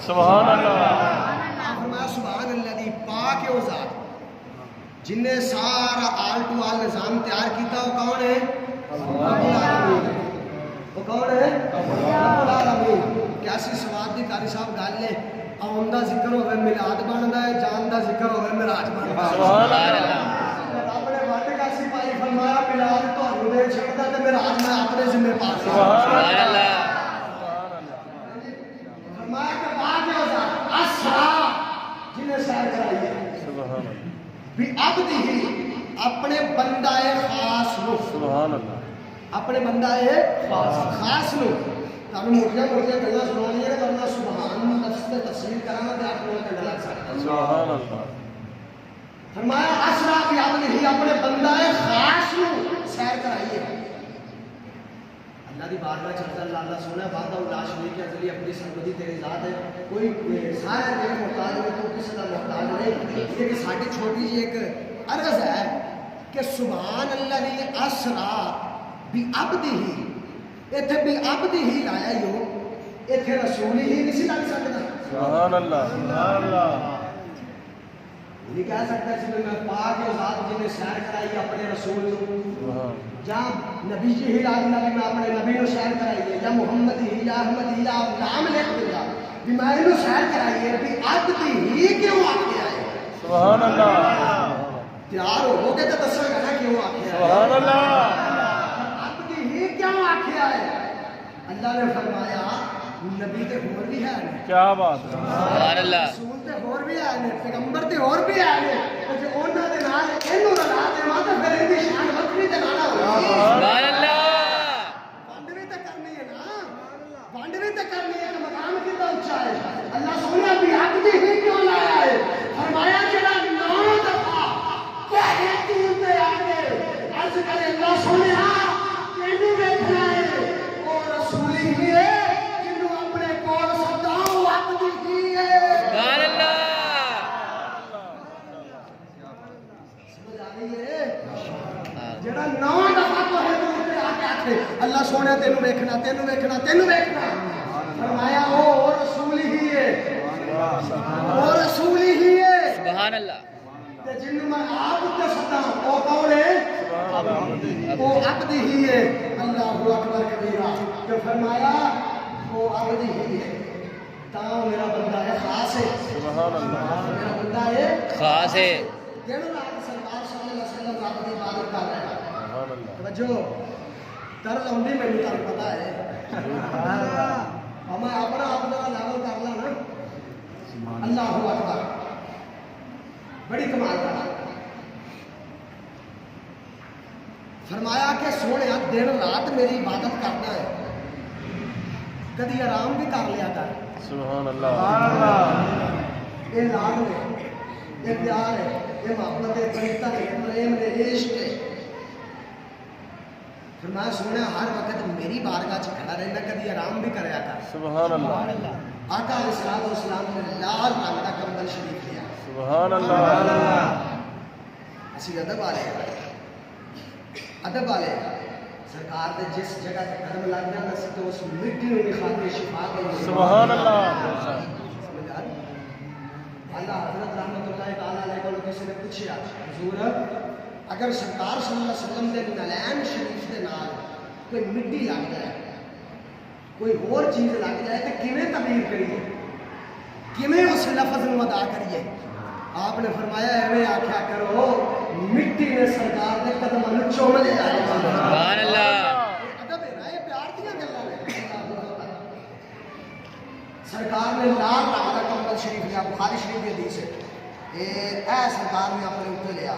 سبحان اللہ. فرمایا سبحان اللہ دی پاک ہے وہ ذات جن نے سارا آل ٹو آل نظام تیار کیتا. وہ کون ہے؟ رب العالمین. وہ کون ہے؟ رب العالمین. کیسی سواد دی قاری صاحب گل ہے. آن دا ذکر ہوئے میلاد بنتا ہے, جان دا ذکر ہوئے معراج بنتا ہے. سبحان اللہ. رب نے وٹ کیسی پائی فرمایا میلاد تہاڈوں دے چھڑدا تے معراج میں اپنے ذمہ پا لیا. سبحان اللہ. فرمایا کہ باغ ذات اسرا جنہیں سیر کرائی ہے سبحان اللہ. بھی عبدہ اپنے بندہ خاص نو. سبحان اللہ. اپنے بندہ خاص نو. تانوں موٹیاں موٹیاں گلاں سناونیاں نے ورنہ سبحان لفظ تے تفسیر کراں تے آپ لوگوں تے لگ سکتا. سبحان اللہ. فرمایا اسرا بھی عبدہ اپنے بندہ خاص نو سیر کرائی ہے. اللہ دی بارگاہ چلتا اللہ سونا وعدہ لا شریک ہے ذلی اپنی سربتی تیری ذات ہے. کوئی سارے تیرے محتاج ہے, تو کسی کا محتاج نہیں. یہ کہ ساری چھوٹی جی ایک عرض ہے کہ سبحان اللہ نے اسرا بھی عبدہ, ایتھے بھی عبدہ لایا یو, ایتھے رسول ہی نہیں سی لگ سکتا. سبحان اللہ. سبحان اللہ. نہیں کہہ سکتا سی میں پاک ہے ذات جن نے سیر کرائی اپنے رسول کو, جہاں نبی جی ہی راج نبی میں اپنے نبی نے سیر کرائی ہے, یا محمد ہی یا احمد ہی یا نام لکھ دیا بھی میں انہوں سیر کرائی ہے بھی عبد ہی کیوں آکے آئے. سبحان اللہ. تیار ہو گے تو دسو گا نا کیوں آکے آئے. سبحان اللہ. عبد ہی کیوں آکے آئے. اللہ نے فرمایا نبی تے ہور بھی ہے نے, کیا بات ہے. سبحان اللہ. رسول تے ہور بھی ہے نے, پیغمبر تے ہور بھی ہے نے. جے انہاں دے نال اینو رلا دیواں تے پھر ان دی شان وکری تے نال ہوئی. سبحان اللہ. وانڈ بھی تے کرنی ہے نا, وانڈ بھی تے کرنی ہے کہ مقام کتنا اونچا ہے. اللہ سونا بھی حق دی ہی کیوں لایا ہے. فرمایا جڑا 9 دفعہ کہے تین تے آگے عرض کرے اللہ سونا کینو ویکھنا ہے, او رسول ہی ہے جنوں اپنے کول سداؤ حق دی ہی ہے. سبحان اللہ. سمجھ آ رہی ہے. جڑا 9 دفعہ کہے تین تے آگے آکھے اللہ سونا تینوں ویکھنا تینوں ویکھنا تینوں ویکھنا, فرمایا او رسول ہی ہے, او رسول ہی ہے. سبحان اللہ. تے جن میں آپ تے سدا او کون ہے؟ او عبد ہی ہے. اللہ اکبر کبیرہ. جو فرمایا او عبد ہی ہے تا میرا بندہ ہے خاص ہے. سبحان اللہ. میرا بندہ ہے خاص ہے. دنوں رات سرکار صلی اللہ علیہ وسلم رب دی عبادت کر رہا ہے. سبحان اللہ. توجہ طرز آؤں میں تمہیں پتا ہے. ہمیں اپنا اپنا لیول کر لا نا. اللہ اکبر بڑی کمال کا. فرمایا کہ سونے دن رات میری عبادت کرنا ہے, کدی آرام بھی کر لیا کر. سبحان اللہ. یہ لاگ ہے, یہ پیار ہے, یہ محبت ہے, پریتا ہے, پریم ہے, عشق ہے. فرمایا سونے ہر وقت میری بارگاہ چ کھڑا رہنا, کدی آرام بھی کریا کر. سبحان اللہ. آقا علیہ السلام نے لال رنگ کا کمبل شریف لیا. سبحان اللہ. اسی ادب والے ادب والے سرکار دے جس جگہ تے قدم لگ جانا سی تو اس مٹی نوں دکھا کے شفا کے. سبحان اللہ. سمجھ آ رہی؟ اللہ حضرت رحمت اللہ تعالی علیہ کو کسی نے پوچھا حضور اگر سرکار صلی اللہ علیہ وسلم دے نلین شریف دے نال کوئی مٹی لگ جائے, کوئی اور چیز لگ جائے تو کیویں تعبیر کریے, کیویں اس لفظ نو ادا کریے. آپ نے فرمایا ایویں آکھیا کرو مٹی نے سرکار دے قدماں نوں چوم لیا. سبحان اللہ. ادب ہے نا, یہ پیار دیاں گلاں نے. سرکار نے لال رنگ کا کمبل شریف لیا, بخاری شریف کی حدیث ہے, اے سرکار نے اپنے اوپر لیا.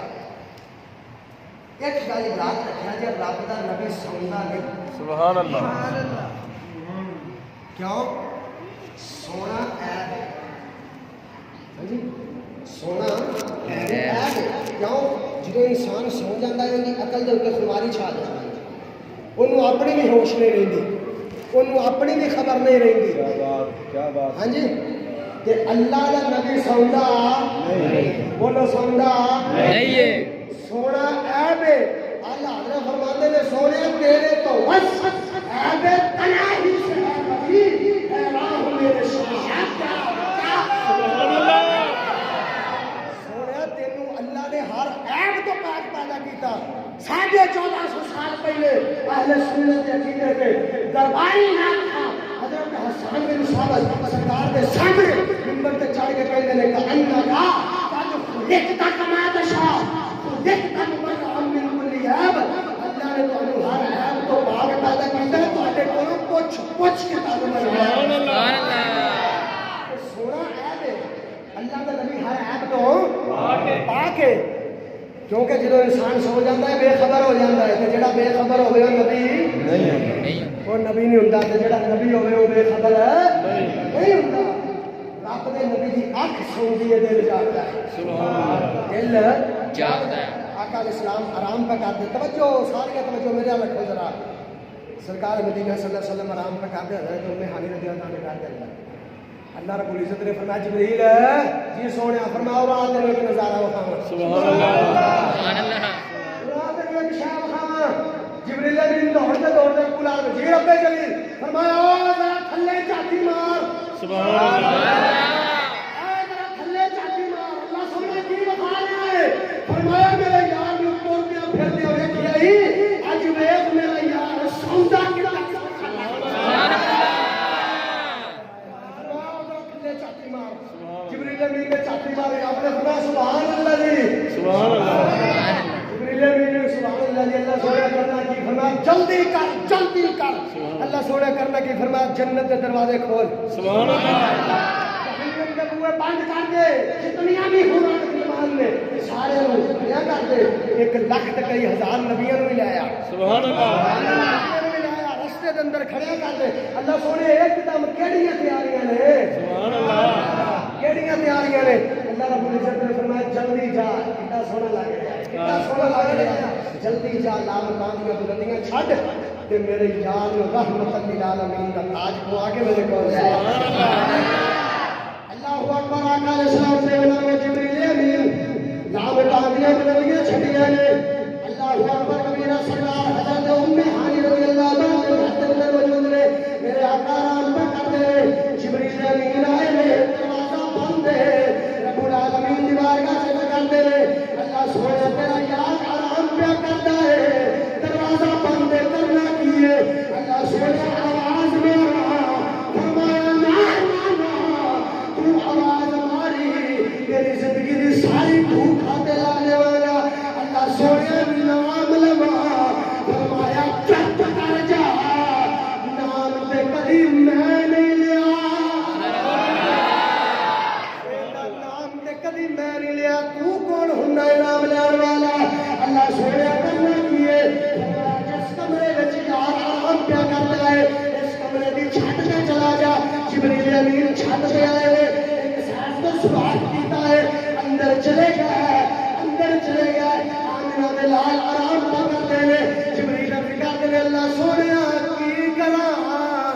ایک گل یاد رکھنا جی رب دا نبی سوندا نہیں. سبحان اللہ. کیوں سونا عیب ہے جی, سونا عیب ہے. کیوں جدو انسان سو جاتا ہے انہی عقل دے اوپر خماری چھا جاتی ہے, انہوں اپنی بھی ہوش نہیں رہتی, انہوں اپنی بھی خبر نہیں رہتی. کیا بات. ہاں جی, کہ اللہ دا نبی سوندا نہیں, بولو سوندا نہیں ہے. سونا عیب ہے. اللہ حضرت فرماتے نے سونے تیرے تو بس عیب تنہائی سے ہے نبی, حیران ہوں میرے شاہ کیا 1450 سال پہلے اہل سنت کے عقیدے کے درباری نام تھا حضرت حسان بن ثابت سرکار کے سامنے منبر تے چڑھ کے کہنے لگے کہ انک خلقت کما تشاء خلقت مبرئا من کل عیب اللہ نے تانوں ہر عیب تو پاک پیدا کیتا ہے تواڈے کولوں پوچھ کے تانوں بنایا سبحان اللہ سونا عیب ہے اللہ کا نبی ہر عیب تو پاک ہے کیونکہ جدو انسان سو جاتا ہے بے خبر ہو جاتا ہے تے جڑا بے خبر ہوے وہ نبی نہیں وہ نبی نہیں ہوندا تے جڑا نبی ہوے وہ بے خبر نہیں ہوندا رب دے نبی دی اکھ سوندی ہے دل جاگدا ہے سبحان اللہ دل جاگدا ہے آقا علیہ السلام آرام پہ کرتے توجہ ساری توجہ میرے حال رکھو ذرا سرکار مدینہ صلی اللہ علیہ وسلم آرام پہ کرتے حضرت ام ہانی رضی اللہ عنہا کر دیا اللہ رب العزت نے فرمایا جبریل جی سونے فرماؤ رات میں ایک نظارہ بتاؤں سبحان اللہ سبحان اللہ رات میں ایک شے بتاؤں جبریل نے دوڑتے بلا جی رب جلیل فرمایا ذرا تھلے چاٹی مار سبحان اللہ ذرا تھلے چاٹی مار اللہ سامنے کی بتا رہا ہے فرمایا میرے یار نے اوپر دیا پھر دیا ویکھیا ہی اج ویکھ میرا یار سوندا کتا جبریل امین نے چاٹی ماری آپ نے فرمایا سبحان اللہ جی سبحان اللہ جبریل امین نے سبحان اللہ جی اللہ سونے کرنا کی فرمایا جلدی کر اللہ سونے کرنا کی فرمایا جنت کے دروازے کھول سبحان اللہ جہنم کے بوئے بند کر دے جتنیاں بھی ہونا مسلمان نے سارے لوگ کیا کر دے 1 لاکھ تے کئی ہزار نبیوں نے لایا سبحان اللہ رستے دے اندر کھڑے کر دے اللہ سونے ایک دم کیڑیاں تیاریاں نے سبحان اللہ کیڑیاں تیاریاں نے اللہ رب العزت نے فرمایا جلدی جا کتنا سونا لگ رہا ہے کتنا سونا لگ رہا ہے جلدی جا لامکان دیاں بلندیاں چھڈ تے میرے یار نو رحمت للعالمین دا تاج پوا کے میرے کول لے اللہ اکبر آقا علیہ السلام سے نام جبریل امین لامکان دیاں بلندیاں چھڈیاں نے اللہ اکبر کبیرہ سرکار حضرت ام ہانی رضی اللہ عنہا کے ہاتھ میں موجود نے میرے آقا آرام پہ کرتے ہیں جبریل امین آئے نے دروازہ بند ہے رب العالمین دی بارگاہ سے کرتے ہیں اللہ سونے تیرا یار آرام پہ کرتا ہے دروازہ بند کرنا کیے اللہ سونے آواز میں فرمایا نا تو آواز ماری تیری زندگی دی ساری بھوک کھاتے لانے والا اللہ سونے نام لوا فرمایا چپ کر جا نام تے کبھی میں نہیں لیا نام تے کبھی میں نہیں لیا تو کون ہونا نام لینے والا اللہ سونے کرنا کیے جس کمرے وچ یار آرام پیا کرتا ہے اس کمرے دی چھت تے چلا جا جبریل امین چھت تے آئے ایک سانس تو سوال کیتا ہے اندر چلے گئے آمینہ دے لال آرام پا کرتے ہیں جبریل امین کہتے ہیں اللہ سونیا کی کرا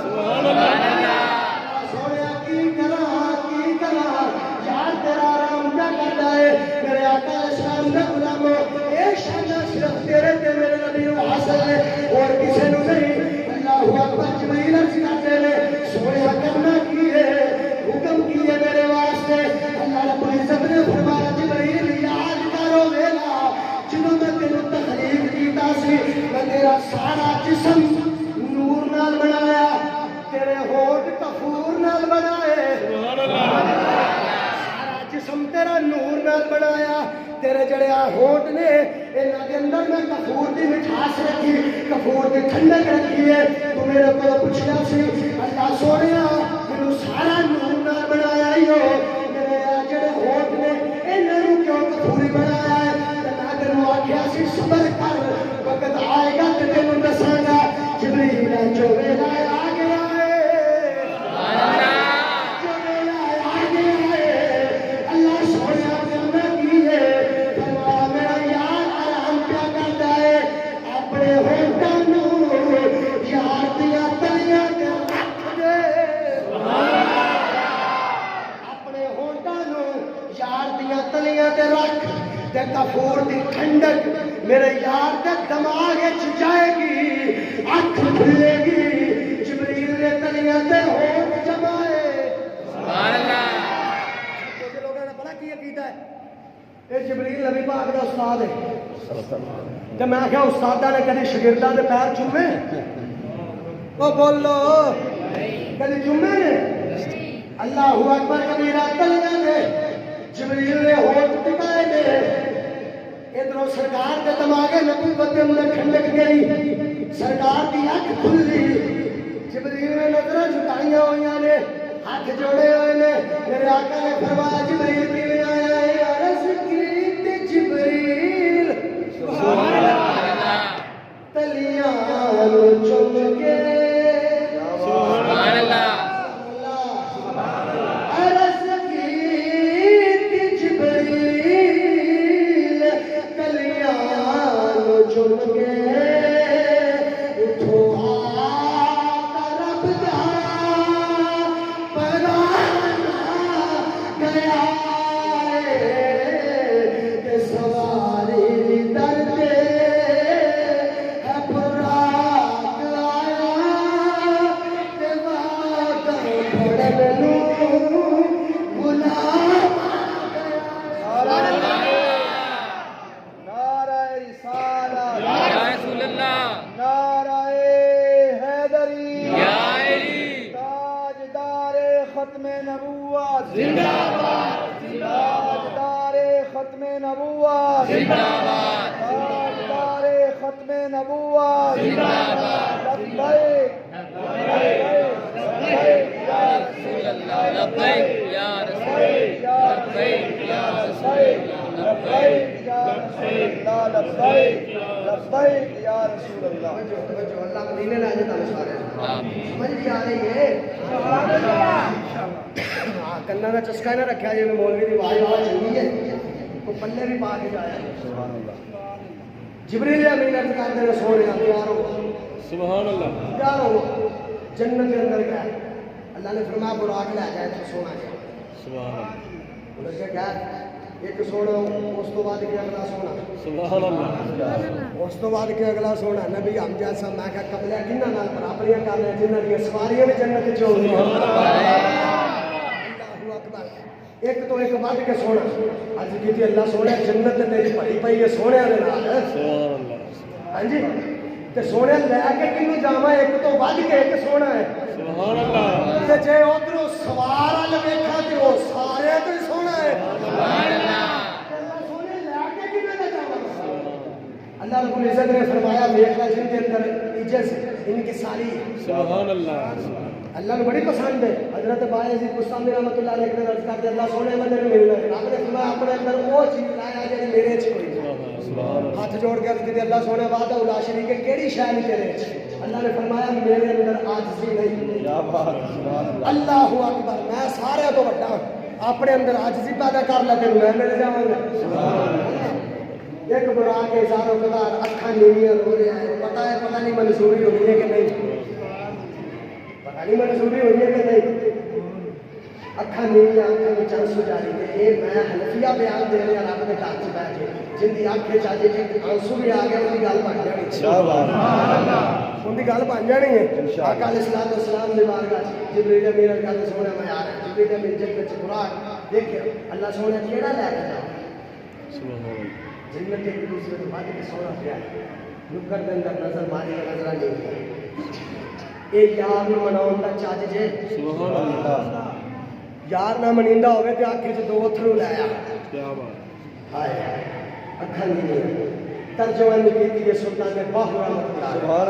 سبحان اللہ سونیا کی کرا یار تیرا آرام کیا کرتا ہے میرے آقا اسلام نے غلاموں ایک شانہ صرف تیرے تے میرے نبی و حاصل ہے اور کسی نو نہیں اللہ اکبر جبریل امین کہتے ہیں سونیا کرنا کی ہے حکم کی ہے میرے واسطے اللہ رب العزت نے فرمایا جبریل یاد کرو ویلا جنہوں میں تینوں تخلیق کیتا سی میں تیرا سارا جسم نور نال بنایا تیرے ہونٹ کفور نال بنائے سارا جسم تیرا نور نال بنایا تیرے جڑے ہونٹ نے انہاں دے اندر میں کفور دی مٹھاس رکھی کفور دی ٹھنڈک رکھی ہے تو میرے کو پوچھیا سی اللہ سونیا مینوں سارا نور نال بنایا ہی ہو میرے جڑے ہونٹ نے انہاں نوں کیوں کفوری بنایا ہے آخیا سی صبر کر وقت آئے گا تو تینوں دساں گا جبریل جو ویلا آ گیا ہے جو ویلا آ گیا ہے اللہ سونے کرنا کی ہے فرمایا میرا یار آرام پیا کرتا ہے اپنے ہونٹاں نوں یار دیاں تلیاں تے رکھ دے اپنے ہونٹاں نوں یار دیاں تلیاں تے رکھ تے کفور دی ٹھنڈک میرے یار دے دماغ وچ جائے گی اکھ کھلے گی جبریل نے تلیاں تے ہونٹ جمائے سبحان اللہ کچھ لوگوں نے بڑا کی عقیدہ ہے یہ جبریل نبی پاک دا استاد ہے تے میں کہا استاداں نے کدی شاگرداں دے پیر چومے او بولو کدی چومے نے اللہ اکبر کبیرہ تلیاں نے جبریل نے ہونٹ ٹکائے نے ادھروں سرکار کے دماغے نبوت دے منہ کھنڈک گئی سرکار دی اکھ کھلی جبریل نے نظریں جھکائیاں ہوئیاں نے ہاتھ جوڑے ہوئے نے میرے آقا نے فرمایا جبریل کیویں آیا ہے عرض کی جبریل سبحان اللہ تلیاں چم کے سبحان اللہ عرض کی جبریل تلیاں چم کے کنا کا چسکا نہ رکھا جی مولوی کی آواز آواز چنگی ہے تو پلے بھی پا کے جایا جبریل امین عرض کرتے ہیں سونے تیار ہو سبحان اللہ تیار ہو جنت کے اندر گیا اللہ نے فرمایا براق لے جائے تو سونا جائے سبحان اللہ انہوں نے کہا ایک سونا اس تو بعد کیا اگلا سونا سبحان اللہ اس تو بعد کیا اگلا سونا نبی ہم جیسا میں کہا قبلہ کنہ نال برابریاں کر رہے ہیں جنہ کی سواریاں بھی جنت چ ہوندی ہیں اللہ اکبر ایک تو ایک بعد کے سونا اج کی اللہ سونے جنت تیری بھری پئی ہے سونے دے نال سبحان اللہ ہاں جی تے سونے لے کے کنوں جاواں ایک تو بعد کے ایک سونا ہے سبحان اللہ تے جے ادھروں سوار ال ویکھا تے او سارے تے سونا ہے سبحان اللہ اللہ سونے لے کے کنے تے جاواں اللہ رب العزت نے فرمایا دیکھنا جن کے اندر عجز ان کی ساری سبحان اللہ اللہ کو بڑی پسند ہے حضرت باعزید بستامی رحمۃ اللہ علیہ نے عرض کرتے اللہ سونے میں تیرے ملنا ہے رب نے فرمایا اپنے اندر وہ چیز لایا جڑی میرے چ کوئی نہیں ہاتھ جوڑ کے عرض کی اللہ سونے وعدہ الا شریک ہے کیڑی شے نہیں تیرے چ اللہ نے فرمایا میرے اندر عاجزی نہیں کیا بات سبحان اللہ اکبر میں سارے تو بڑا اپنے اندر عاجزی پیدا کر لے تے میں مل جاواں گا سبحان اللہ ایک برا کے ہزاروں قدار اکھاں نیویاں رو رہا ہے پتہ نہیں منظوری ہوئی ہے کہ نہیں پتہ نہیں منظوری ہوئی ہے کہ نہیں اکھاں نیویاں اکھاں میں چند سو جاری تے اے میں حنفیہ بیان دے رہا رب دے گھر چ بیٹھ کے جن دی اکھ وچ اج ایک آنسو بھی آ گیا ان دی گل بن جانی سبحان اللہ ان دی گل بن جانی ہے آقا علیہ الصلوۃ والسلام دی بارگاہ چ جبریل امین علیہ السلام سونا میں آ رہا جبریل امین جب وچ براق دیکھ اللہ سونے کیڑا لے کے جا سبحان اللہ جنت ایک دوسرے کو بعد کے سونا پیا نکر دے اندر نظر ماری کا نظر نہیں اے یار نو مناون دا چاج جے سبحان اللہ یار نہ منیندا ہوے تے اکھ وچ دو تھرو لایا کیا بات ہائے اکھاں نہیں ترجمہ نہیں کیتی ہے سلطان نے باہ رحمت اللہ سبحان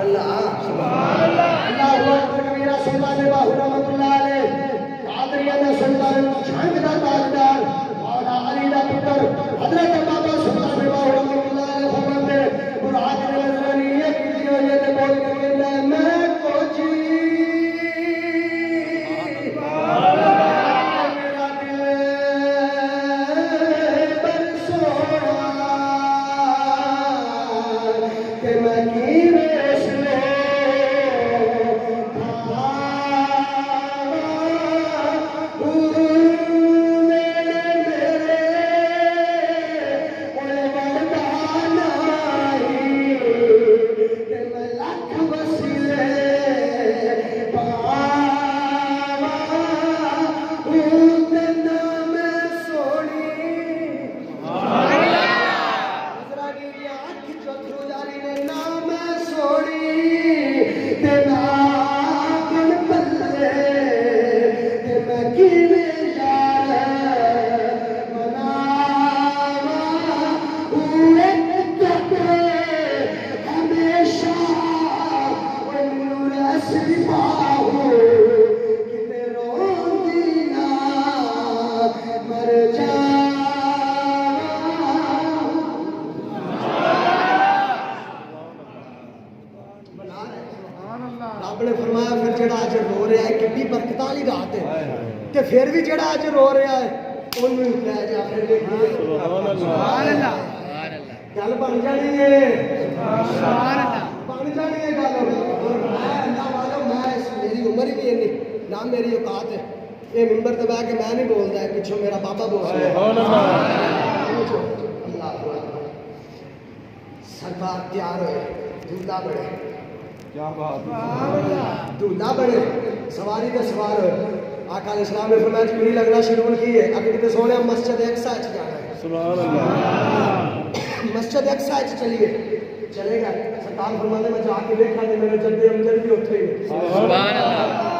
اللہ سبحان اللہ اللہ اکبر کبیرہ سلطان نے باہ رحمت اللہ علیہ قادریہ نے سلطان جھنگ دا تاجدار مولا علی دا پتر حضرت بابا سلطان نے باہ رحمت اللہ علیہ فرماتے براق نے نظرانی یہ کیتی ہوئی ہے تے بول کے کہندا میں کچھ بات ہے کہ پھر بھی جڑا اج رو رہا ہے انہوں ہی لے جا پھر دیکھیے سبحان اللہ گل بن جانی ہے بن جانی ہے گل اور میں اللہ والا میں میری عمر ہی نہیں ہے نہ میری اوقات ہے یہ ممبر تے بیٹھ کے میں نہیں بولدا ہے پیچھے میرا بابا بولدا ہے سبحان اللہ اللہ اکبر سرکار تیار ہوئے دولہا بڑے کیا بات ہے دولہا بڑے سواری تے سوار ہوئے آقا علیہ السلام نے فرمایا جبری لگنا شروع کی ہے اگر کتے سونے مسجد اقصی اچ جانا ہے سبحان اللہ مسجد اقصی اچ چلیے چلے گا سرکار فرماتے میں جا کے دیکھا کہ میرے جدے امجد بھی اٹھے ہی سبحان اللہ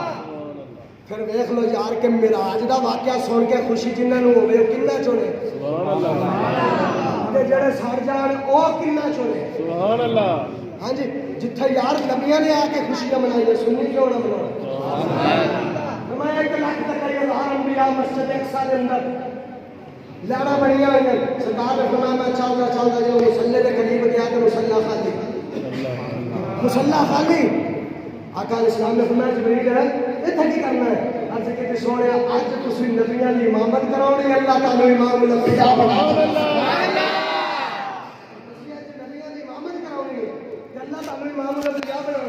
پھر دیکھ لو یار کہ معراج دا واقعہ سن کے خوشی جنہاں نوں ہوے او کنا چونے سبحان اللہ تے جڑے سڑ جان او کنا چونے سبحان اللہ ہاں جی جتھے یار نبیاں نے آ کے خوشیاں منائی سنی کیوں نہ مناؤ فرمایا 1 لاکھ تک ہزار انبیاء مسجد اقصی دے اندر لاڑا بنیاں ہیں سرکار نے فرمایا میں چلدا جو مصلی دے قریب گیا تے مصلی خالی مصلی خالی آقا علیہ السلام نے فرمایا جبریل ہے اتھے کی کرنا ہے عرض کی سونے اج تسی نبیاں دی امامت کراونی اللہ تعالی امام الانبیاء بنا سبحان اللہ تسی اج نبیاں دی امامت کراونی ہے اللہ تعالی امام الانبیاء بنا